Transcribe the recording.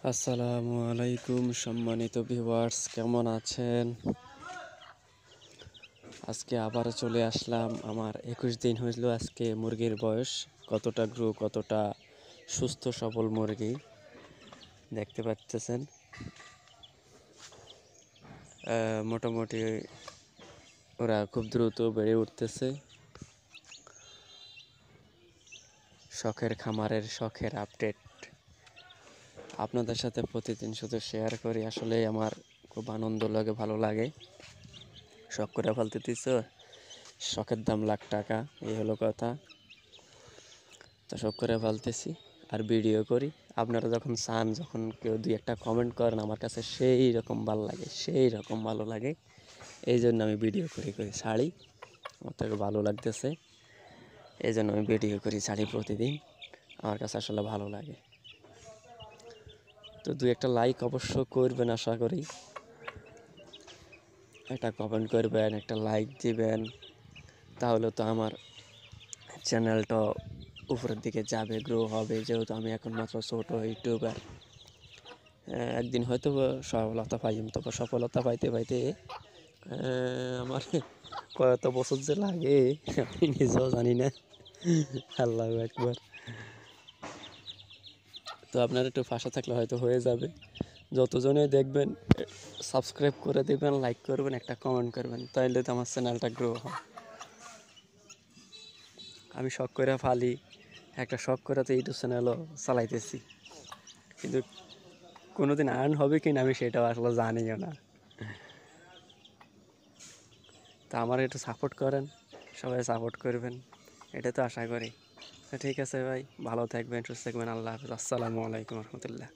আসসালামু আলাইকুম সম্মানিত ভিউয়ার্স, কেমন আছেন? আজকে আবারও চলে আসলাম। আমার 21 দিন হইল আজকে মুরগির বয়স। কতটা গ্রো, কতটা সুস্থ সবল মুরগি দেখতে পাচ্ছেন। মোটামুটি ওরা খুব দ্রুত বেড়ে উঠতেছে। শখের খামারের শখের আপডেট আপনাদের সাথে প্রতিদিন শুধু শেয়ার করি। আসলে আমার খুব আনন্দ লাগে, ভালো লাগে। শখ করে ফেলতেছ, শখের দাম লাখ টাকা, এই হলো কথা। তো শখ করে ফেলতেছি আর ভিডিও করি। আপনারা যখন চান, যখন কেউ দুই একটা কমেন্ট করেন, আমার কাছে সেই রকম ভালো লাগে, সেই রকম ভালো লাগে। এই জন্য আমি ভিডিও করি ছাড়ি। আমার থেকে ভালো লাগতেছে, এই জন্য আমি ভিডিও করি ছাড়ি প্রতিদিন। আমার কাছে আসলে ভালো লাগে। তো দুই একটা লাইক অবশ্য করবেন, আশা করি। একটা কমেন্ট করবেন, একটা লাইক দিবেন, তাহলে তো আমার চ্যানেলটা উপরের দিকে যাবে, গ্রো হবে। যেহেতু আমি এখন মাত্র ছোটো ইউটিউবার, একদিন হয়তো সফলতা পাইম। তবে সফলতা পাইতে পাইতে আমার কত বছর যে লাগে আমি নিজেও জানি না। আল্লাহ একবার। তো আপনার একটু পাশে থাকলে হয়তো হয়ে যাবে। যতজনে দেখবেন সাবস্ক্রাইব করে দেবেন, লাইক করবেন, একটা কমেন্ট করবেন, তাইলে তো আমার চ্যানেলটা গ্রো হয়। আমি শখ করে ফালি, একটা শখ করে তো ইউটিউব চ্যানেলও চালাইতেছি, কিন্তু কোনোদিন আর্ন হবে কি না আমি সেটাও আসলে জানিও না। তা আমার একটু সাপোর্ট করেন, সবাই সাপোর্ট করবেন, এটা তো আশা করি। তো ঠিক আছে ভাই, ভালো থাকবেন, সুস্থ থাকবেন। আল্লাহ হাফিজ। আসসালামু আলাইকুম রহমতুল্লাহ।